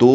2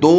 2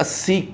80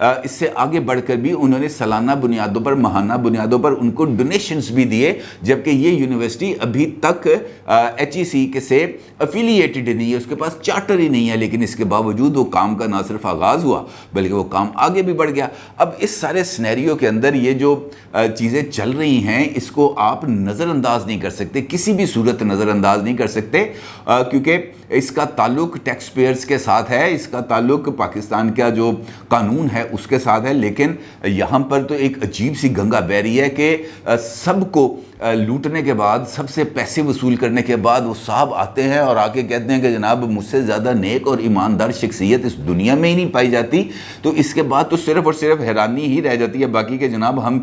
اس سے آگے بڑھ کر بھی انہوں نے سالانہ بنیادوں پر ماہانہ بنیادوں پر ان کو ڈونیشنز بھی دیے، جبکہ یہ یونیورسٹی ابھی تک HEC کے سے افیلیٹڈ نہیں ہے، اس کے پاس چارٹر ہی نہیں ہے، لیکن اس کے باوجود وہ کام کا نہ صرف آغاز ہوا بلکہ وہ کام آگے بھی بڑھ گیا۔ اب اس سارے سینیریو کے اندر یہ جو چیزیں چل رہی ہیں اس کو آپ نظر انداز نہیں کر سکتے، کسی بھی صورت نظر انداز نہیں کر سکتے، کیونکہ اس کا تعلق ٹیکس پیئرز کے ساتھ ہے، اس کا تعلق پاکستان کا جو قانون ہے اس کے ساتھ ہے، لیکن یہاں پر تو ایک عجیب سی گنگا بہہ رہی ہے کہ سب کو لوٹنے کے بعد، سب سے پیسے وصول کرنے کے بعد وہ صاحب آتے ہیں اور آ کے کہتے ہیں کہ جناب مجھ سے زیادہ نیک اور ایماندار شخصیت اس دنیا میں ہی نہیں پائی جاتی، تو اس کے بعد تو صرف اور صرف حیرانی ہی رہ جاتی ہے باقی کہ جناب ہم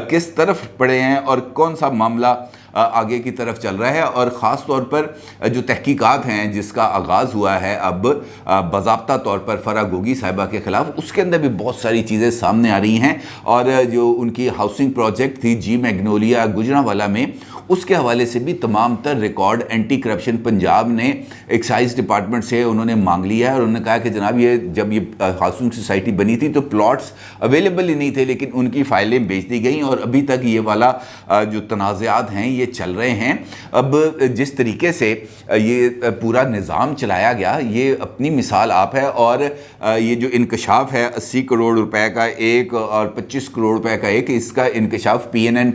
کس طرف پڑے ہیں اور کون سا معاملہ آگے کی طرف چل رہا ہے۔ اور خاص طور پر جو تحقیقات ہیں جس کا آغاز ہوا ہے اب باضابطہ طور پر فرح گوگی صاحبہ کے خلاف، اس کے اندر بھی بہت ساری چیزیں سامنے آ رہی ہیں، اور جو ان کی ہاؤسنگ پروجیکٹ تھی جی میگنولیا گجرانوالہ میں، اس کے حوالے سے بھی تمام تر ریکارڈ اینٹی کرپشن پنجاب نے ایکسائز ڈپارٹمنٹ سے انہوں نے مانگ لیا ہے، اور انہوں نے کہا کہ جناب یہ جب یہ ہاؤسنگ سوسائٹی بنی تھی تو پلاٹس اویلیبل ہی نہیں تھے، لیکن ان کی فائلیں بیچ دی گئیں اور ابھی تک یہ والا جو تنازعات ہیں یہ چل رہے ہیں۔ اب جس طریقے سے یہ پورا نظام چلایا گیا یہ اپنی مثال آپ ہے، اور یہ جو انکشاف ہے 80 کروڑ روپے کا ایک اور 25 کروڑ روپے کا ایک، اس کا انکشاف PNN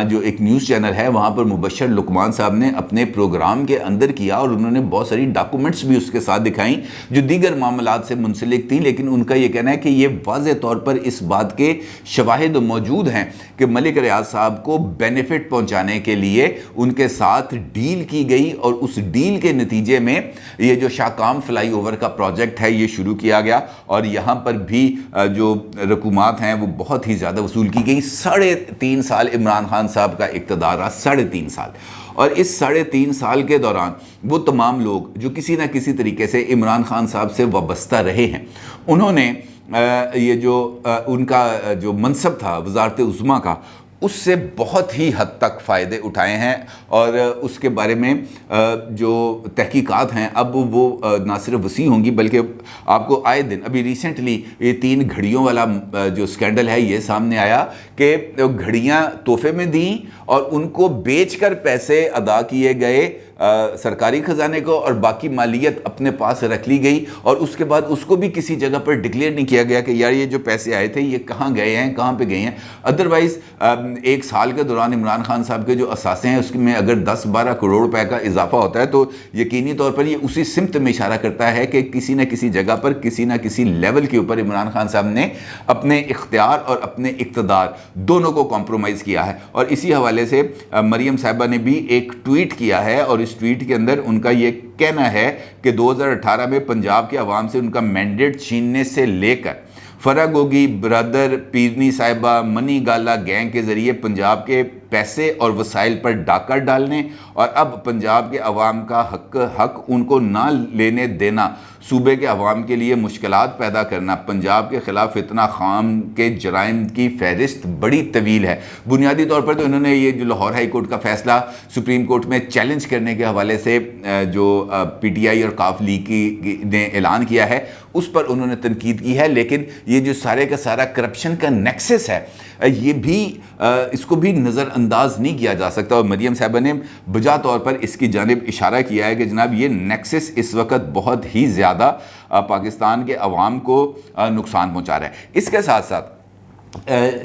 جو ایک نیوز چینل ہے وہاں پر مبشر لقمان صاحب نے اپنے پروگرام کے اندر کیا، اور انہوں نے بہت ساری ڈاکومنٹس بھی اس کے ساتھ دکھائیں جو دیگر معاملات سے منسلک تھیں، لیکن ان کا یہ کہنا ہے کہ یہ واضح طور پر اس بات کے شواہد موجود ہیں کہ ملک ریاض صاحب کو بینیفٹ پہنچانے کے لیے ان کے ساتھ ڈیل کی گئی، اور اس ڈیل کے نتیجے میں یہ جو شاکام فلائی اوور کا پروجیکٹ ہے یہ شروع کیا گیا، اور یہاں پر بھی جو رقومات ہیں وہ بہت ہی زیادہ وصول کی گئی۔ 3.5 سال عمران خان صاحب کا اقتدار رہا، 3.5 سال، اور اس 3.5 سال کے دوران وہ تمام لوگ جو کسی نہ کسی طریقے سے عمران خان صاحب سے وابستہ رہے ہیں، انہوں نے یہ جو ان کا جو منصب تھا وزارت عظمیٰ کا، اس سے بہت ہی حد تک فائدے اٹھائے ہیں، اور اس کے بارے میں جو تحقیقات ہیں اب وہ نہ صرف وسیع ہوں گی بلکہ آپ کو آئے دن، ابھی ریسنٹلی یہ 3 گھڑیوں والا جو سکینڈل ہے یہ سامنے آیا کہ گھڑیاں تحفے میں دیں اور ان کو بیچ کر پیسے ادا کیے گئے سرکاری خزانے کو، اور باقی مالیت اپنے پاس رکھ لی گئی، اور اس کے بعد اس کو بھی کسی جگہ پر ڈکلیئر نہیں کیا گیا کہ یار یہ جو پیسے آئے تھے یہ کہاں گئے ہیں، کہاں پہ گئے ہیں۔ ادروائز 1 سال کے دوران عمران خان صاحب کے جو اثاثے ہیں اس میں اگر 10-12 کروڑ روپے کا اضافہ ہوتا ہے تو یقینی طور پر یہ اسی سمت میں اشارہ کرتا ہے کہ کسی نہ کسی جگہ پر کسی نہ کسی لیول کے اوپر عمران خان صاحب نے اپنے اختیار اور اپنے اقتدار دونوں کو کمپرومائز کیا ہے۔ اور اسی حوالے سے مریم صاحبہ نے بھی ایک ٹویٹ کیا ہے، اور اس ٹویٹ کے اندر ان کا یہ کہنا ہے کہ 2018 میں پنجاب کے عوام سے ان کا مینڈیٹ چھیننے سے لے کر فرح گوگی برادر، پیرنی صاحبہ، منی گالا گینگ کے ذریعے پنجاب کے پیسے اور وسائل پر ڈاکہ ڈالنے، اور اب پنجاب کے عوام کا حق ان کو نہ لینے دینا، صوبے کے عوام کے لیے مشکلات پیدا کرنا، پنجاب کے خلاف فتنہ خام کے جرائم کی فہرست بڑی طویل ہے۔ بنیادی طور پر تو انہوں نے یہ جو لاہور ہائی کورٹ کا فیصلہ سپریم کورٹ میں چیلنج کرنے کے حوالے سے جو PTI اور کاف لیگ نے اعلان کیا ہے اس پر انہوں نے تنقید کی ہے، لیکن یہ جو سارے کا سارا کرپشن کا نیکسس ہے یہ بھی اس کو بھی نظر انداز نہیں کیا جا سکتا، اور مریم صاحبہ نے بجا طور پر اس کی جانب اشارہ کیا ہے کہ جناب یہ نیکسس اس وقت بہت ہی زیادہ پاکستان کے عوام کو نقصان پہنچا رہا ہے۔ اس کے ساتھ ساتھ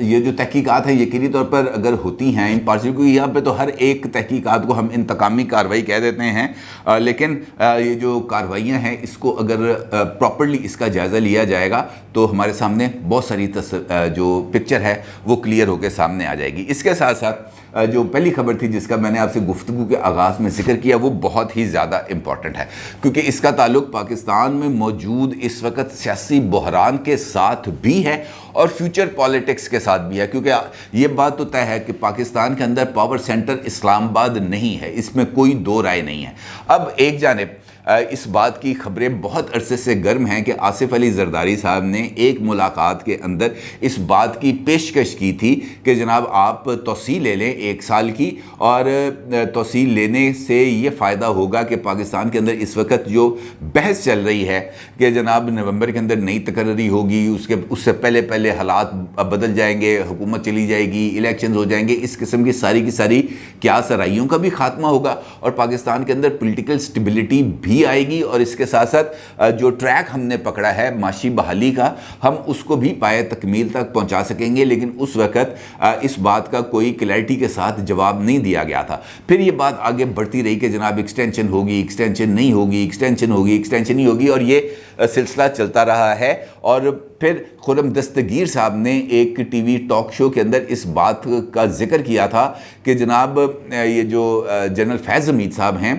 یہ جو تحقیقات ہیں یقینی طور پر اگر ہوتی ہیں امپارشل، کیونکہ یہاں پہ تو ہر ایک تحقیقات کو ہم انتقامی کارروائی کہہ دیتے ہیں، لیکن یہ جو کارروائیاں ہیں اس کو اگر پراپرلی اس کا جائزہ لیا جائے گا تو ہمارے سامنے بہت ساری جو پکچر ہے وہ کلیئر ہو کے سامنے آ جائے گی۔ اس کے ساتھ ساتھ جو پہلی خبر تھی جس کا میں نے آپ سے گفتگو کے آغاز میں ذکر کیا وہ بہت ہی زیادہ امپورٹنٹ ہے، کیونکہ اس کا تعلق پاکستان میں موجود اس وقت سیاسی بحران کے ساتھ بھی ہے اور فیوچر پالیٹکس کے ساتھ بھی ہے، کیونکہ یہ بات تو طے ہے کہ پاکستان کے اندر پاور سینٹر اسلام آباد نہیں ہے، اس میں کوئی دو رائے نہیں ہے۔ اب ایک جانب اس بات کی خبریں بہت عرصے سے گرم ہیں کہ آصف علی زرداری صاحب نے ایک ملاقات کے اندر اس بات کی پیشکش کی تھی کہ جناب آپ توسیع لے لیں 1 سال کی، اور توسیع لینے سے یہ فائدہ ہوگا کہ پاکستان کے اندر اس وقت جو بحث چل رہی ہے کہ جناب نومبر کے اندر نئی تقرری ہوگی، اس سے پہلے حالات بدل جائیں گے، حکومت چلی جائے گی، الیکشنز ہو جائیں گے، اس قسم کی ساری کیا سرائیوں کا بھی خاتمہ ہوگا اور پاکستان کے اندر پولیٹیکل سٹیبلٹی بھی آئے گی، اور اس کے ساتھ ساتھ جو ٹریک ہم نے پکڑا ہے معاشی بحالی کا، ہم اس کو بھی پائے تکمیل تک پہنچا سکیں گے۔ لیکن اس وقت اس بات کا کوئی کلیئرٹی کے ساتھ جواب نہیں دیا گیا تھا۔ پھر یہ بات آگے بڑھتی رہی کہ جناب ایکسٹینشن ہوگی، ایکسٹینشن نہیں ہوگی، ایکسٹینشن ہوگی، ایکسٹینشن نہیں ہوگی، اور یہ سلسلہ چلتا رہا ہے۔ اور پھر خرم دستگیر صاحب نے ایک ٹی وی ٹاک شو کے اندر اس بات کا ذکر کیا تھا کہ جناب یہ جو جنرل فیض حمید صاحب ہیں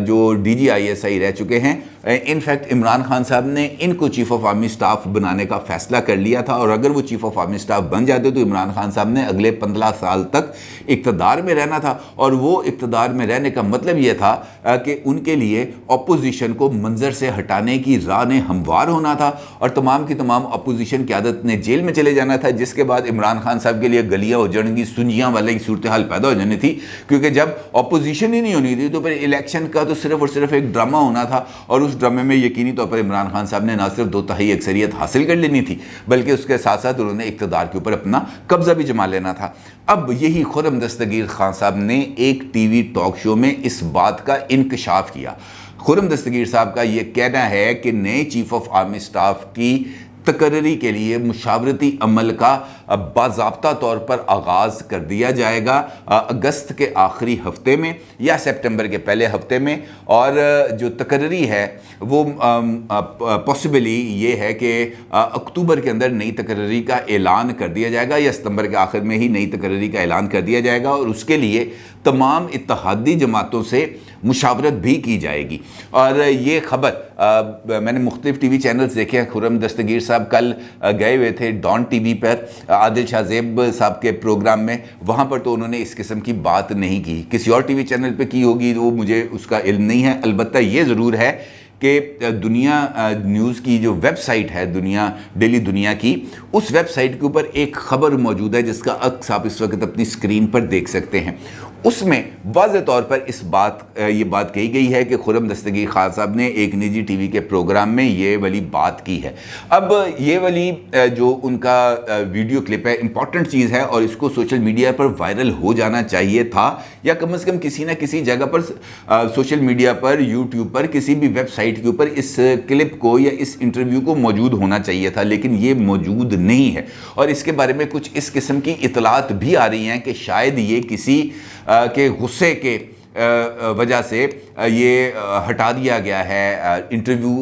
جو D G I S I رہ چکے ہیں، انفیکٹ عمران خان صاحب نے ان کو چیف آف آرمی سٹاف بنانے کا فیصلہ کر لیا تھا، اور اگر وہ چیف آف آرمی سٹاف بن جاتے تو عمران خان صاحب نے اگلے 15 سال تک اقتدار میں رہنا تھا، اور وہ اقتدار میں رہنے کا مطلب یہ تھا کہ ان کے لیے اپوزیشن کو منظر سے ہٹانے کی راہ نے ہموار ہونا تھا، اور تمام کی تمام اپوزیشن قیادت نے جیل میں چلے جانا تھا، جس کے بعد عمران خان صاحب کے لیے گلیاں اجڑنے کی، سنجیاں والی صورتحال پیدا ہو جانی تھی، کیونکہ جب اپوزیشن ہی نہیں ہونی تھی تو پھر الیکشن کا تو صرف اور صرف ایک ڈرامہ ہونا تھا، اور اس ڈرامے میں یقینی طور پر عمران خان صاحب نے نہ صرف 2/3 اکثریت حاصل کر لینی تھی، بلکہ اس کے ساتھ ساتھ انہوں نے اقتدار کے اوپر اپنا قبضہ بھی جما لینا تھا۔ اب یہی خرم دستگیر خان صاحب نے ایک ٹی وی ٹاک شو میں اس بات کا انکشاف کیا۔ خرم دستگیر صاحب کا یہ کہنا ہے کہ نئے چیف آف آرمی سٹاف کی تقرری کے لیے مشاورتی عمل کا باضابطہ طور پر آغاز کر دیا جائے گا اگست کے آخری ہفتے میں یا سپٹمبر کے پہلے ہفتے میں، اور جو تقرری ہے وہ پاسبلی یہ ہے کہ اکتوبر کے اندر نئی تقرری کا اعلان کر دیا جائے گا، یا ستمبر کے آخر میں ہی نئی تقرری کا اعلان کر دیا جائے گا، اور اس کے لیے تمام اتحادی جماعتوں سے مشاورت بھی کی جائے گی۔ اور یہ خبر میں نے مختلف ٹی وی چینلز دیکھے ہیں، خرم دستگیر صاحب کل گئے ہوئے تھے ڈان ٹی وی پر عادل شاہ زیب صاحب کے پروگرام میں، وہاں پر تو انہوں نے اس قسم کی بات نہیں کی، کسی اور ٹی وی چینل پہ کی ہوگی وہ مجھے اس کا علم نہیں ہے۔ البتہ یہ ضرور ہے کہ دنیا نیوز کی جو ویب سائٹ ہے، ڈیلی دنیا کی، اس ویب سائٹ کے اوپر ایک خبر موجود ہے جس کا عکس آپ اس وقت اپنی اسکرین پر دیکھ سکتے ہیں۔ اس میں واضح طور پر یہ بات کہی گئی ہے کہ خرم دستگیر خان صاحب نے ایک نجی ٹی وی کے پروگرام میں یہ والی بات کی ہے۔ اب یہ والی جو ان کا ویڈیو کلپ ہے امپورٹنٹ چیز ہے، اور اس کو سوشل میڈیا پر وائرل ہو جانا چاہیے تھا، یا کم از کم کسی نہ کسی جگہ پر سوشل میڈیا پر، یوٹیوب پر، کسی بھی ویب سائٹ کے اوپر اس کلپ کو یا اس انٹرویو کو موجود ہونا چاہیے تھا، لیکن یہ موجود نہیں ہے، اور اس کے بارے میں کچھ اس قسم کی اطلاعات بھی آ رہی ہیں کہ شاید یہ کسی کے غصے کے وجہ سے یہ ہٹا دیا گیا ہے انٹرویو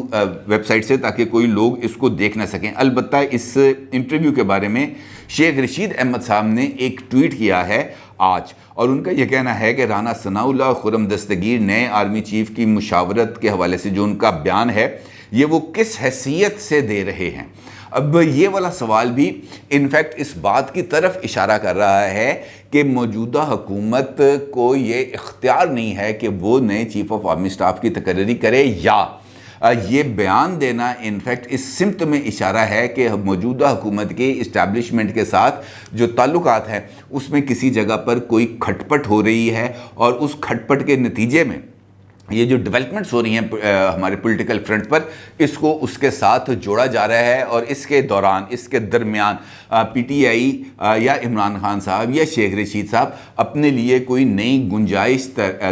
ویب سائٹ سے، تاکہ کوئی لوگ اس کو دیکھ نہ سکیں۔ البتہ اس انٹرویو کے بارے میں شیخ رشید احمد صاحب نے ایک ٹویٹ کیا ہے آج، اور ان کا یہ کہنا ہے کہ رانا ثناء اللہ خرم دستگیر نئے آرمی چیف کی مشاورت کے حوالے سے جو ان کا بیان ہے یہ وہ کس حیثیت سے دے رہے ہیں۔ اب یہ والا سوال بھی انفیکٹ اس بات کی طرف اشارہ کر رہا ہے کہ موجودہ حکومت کو یہ اختیار نہیں ہے کہ وہ نئے چیف آف آرمی سٹاف کی تقرری کرے، یا یہ بیان دینا انفیکٹ اس سمت میں اشارہ ہے کہ موجودہ حکومت کے اسٹیبلشمنٹ کے ساتھ جو تعلقات ہیں اس میں کسی جگہ پر کوئی کھٹ پٹ ہو رہی ہے، اور اس کھٹ پٹ کے نتیجے میں یہ جو ڈیولپمنٹس ہو رہی ہیں ہمارے پولیٹیکل فرنٹ پر، اس کو اس کے ساتھ جوڑا جا رہا ہے، اور اس کے دوران، اس کے درمیان پی ٹی آئی یا عمران خان صاحب یا شیخ رشید صاحب اپنے لیے کوئی نئی گنجائش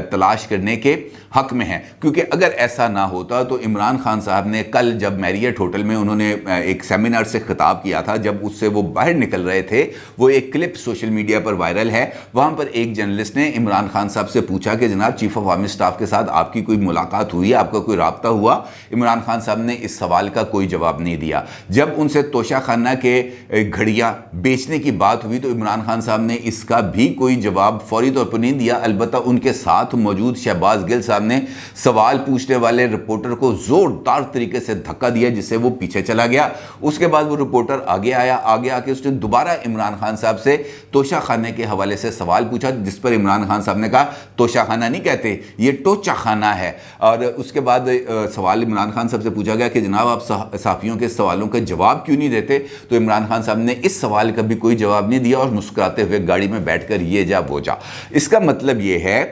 تلاش کرنے کے حق میں ہیں، کیونکہ اگر ایسا نہ ہوتا تو عمران خان صاحب نے کل جب میریٹ ہوٹل میں انہوں نے ایک سیمینار سے خطاب کیا تھا، جب اس سے وہ باہر نکل رہے تھے، وہ ایک کلپ سوشل میڈیا پر وائرل ہے، وہاں پر ایک جرنلسٹ نے عمران خان صاحب سے پوچھا کہ جناب چیف آف آرمی سٹاف کے ساتھ آپ کی کوئی ملاقات ہوئی ہے، آپ کا کوئی رابطہ ہوا؟ عمران خان صاحب نے اس سوال کا کوئی جواب نہیں دیا۔ جب ان سے توشہ خانہ کے گھڑیاں بیچنے کی بات ہوئی تو عمران خان صاحب نے اس کا بھی کوئی جواب فوری طور پر نہیں دیا، البتہ ان کے ساتھ موجود شہباز گل صاحب نے سوال پوچھنے والے رپورٹر کو زوردار طریقے سے دھکا دیا، جس سے وہ پیچھے چلا گیا۔ اس کے بعد وہ رپورٹر آگے آ کے اس نے دوبارہ عمران خان صاحب سے توشہ خانے کے حوالے سے سوال پوچھا، جس پر عمران خان صاحب نے کہا توشہ خانہ نہیں کہتے، یہ ٹوچہ خانہ آنا ہے۔ اور اس کے بعد سوال عمران خان صاحب سے پوچھا گیا کہ جناب آپ صحافیوں کے سوالوں کا جواب کیوں نہیں دیتے، تو عمران خان صاحب نے اس سوال کا بھی کوئی جواب نہیں دیا اور مسکراتے ہوئے گاڑی میں بیٹھ کر یہ جا وہ جا۔ اس کا مطلب یہ ہے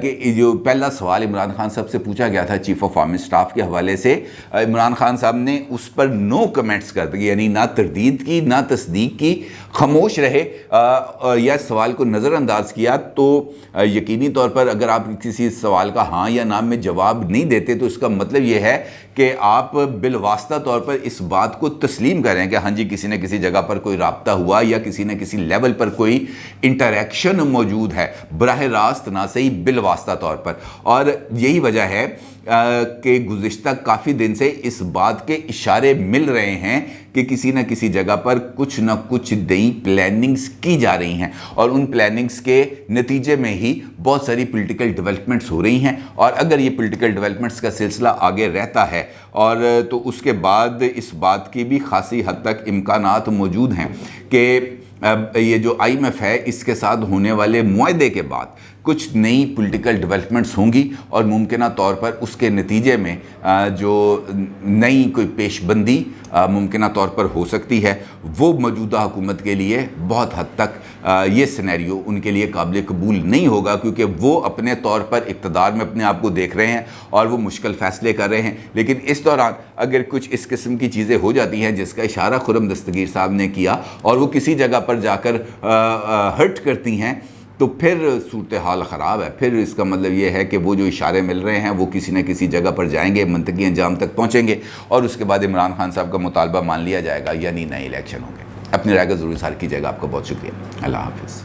کہ جو پہلا سوال عمران خان صاحب سے پوچھا گیا تھا چیف آف آرمی سٹاف کے حوالے سے، عمران خان صاحب نے اس پر نو کمنٹس کر دی، یعنی نہ تردید کی نہ تصدیق کی، خاموش رہے یا سوال کو نظر انداز کیا۔ تو یقینی طور پر اگر آپ کسی سوال کا ہاں یا نہ میں جواب نہیں دیتے تو اس کا مطلب یہ ہے کہ آپ بالواسطہ طور پر اس بات کو تسلیم کریں کہ ہاں جی کسی نہ کسی جگہ پر کوئی رابطہ ہوا یا کسی نہ کسی لیول پر کوئی انٹریکشن موجود ہے، براہ راست نہ صحیح بالواسطہ طور پر۔ اور یہی وجہ ہے کہ گزشتہ کافی دن سے اس بات کے اشارے مل رہے ہیں کہ کسی نہ کسی جگہ پر کچھ نہ کچھ نئی پلاننگز کی جا رہی ہیں، اور ان پلاننگز کے نتیجے میں ہی بہت ساری پولیٹیکل ڈیولپمنٹس ہو رہی ہیں۔ اور اگر یہ پولیٹیکل ڈیولپمنٹس کا سلسلہ آگے رہتا ہے اور تو اس کے بعد اس بات کی بھی خاصی حد تک امکانات موجود ہیں کہ یہ جو آئی ایم ایف ہے اس کے ساتھ ہونے والے معاہدے کے بعد کچھ نئی پولیٹیکل ڈیولپمنٹس ہوں گی، اور ممکنہ طور پر اس کے نتیجے میں جو نئی کوئی پیش بندی ممکنہ طور پر ہو سکتی ہے، وہ موجودہ حکومت کے لیے بہت حد تک یہ سینیریو ان کے لیے قابل قبول نہیں ہوگا، کیونکہ وہ اپنے طور پر اقتدار میں اپنے آپ کو دیکھ رہے ہیں اور وہ مشکل فیصلے کر رہے ہیں۔ لیکن اس دوران اگر کچھ اس قسم کی چیزیں ہو جاتی ہیں جس کا اشارہ خرم دستگیر صاحب نے کیا اور وہ کسی جگہ پر جا کر ہرٹ کرتی ہیں، تو پھر صورتحال خراب ہے۔ پھر اس کا مطلب یہ ہے کہ وہ جو اشارے مل رہے ہیں وہ کسی نہ کسی جگہ پر جائیں گے، منطقی انجام تک پہنچیں گے، اور اس کے بعد عمران خان صاحب کا مطالبہ مان لیا جائے گا، یعنی نئے الیکشن ہوں گے۔ اپنی رائے کا ضرور اظہار کیجیے گا۔ آپ کا بہت شکریہ۔ اللہ حافظ۔